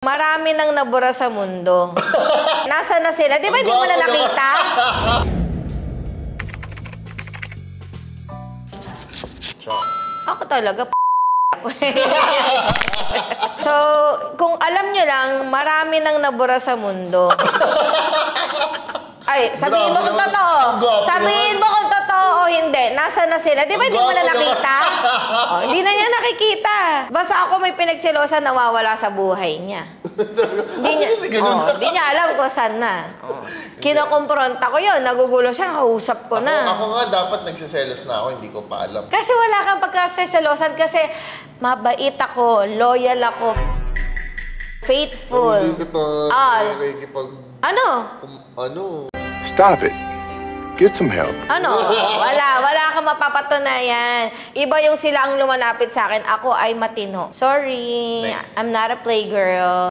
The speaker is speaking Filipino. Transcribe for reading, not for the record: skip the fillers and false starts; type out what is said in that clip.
Marami nang nabura sa mundo. Nasaan na sila? Di ba hindi mo na nakita? Ako talaga, ako. So, kung alam nyo lang, marami nang nabura sa mundo. Ay, sabihin mo kung totoo. Sabihin mo kung totoo o hindi. Nasaan na sila? Di ba hindi mo na nakita? Oh, hindi na niya nakikita. Basta ako may pinagsilosan nawawala sa buhay niya. Hindi niya alam kung saan na. Kinukumpronta ko yun. Nagugulo siya. Kausap ko na. Ako nga dapat nagsiselos na ako. Hindi ko pa alam. Kasi wala kang pagkasiselosan kasi mabait ako, loyal ako, faithful. Hindi kita nakikipag... Ano? Ano? Stop it. Get some help. Ano? Wala kang mapapatunayan. Iba yung sila ang lumalapit sa akin. Ako ay matino. Sorry, I'm not a playgirl.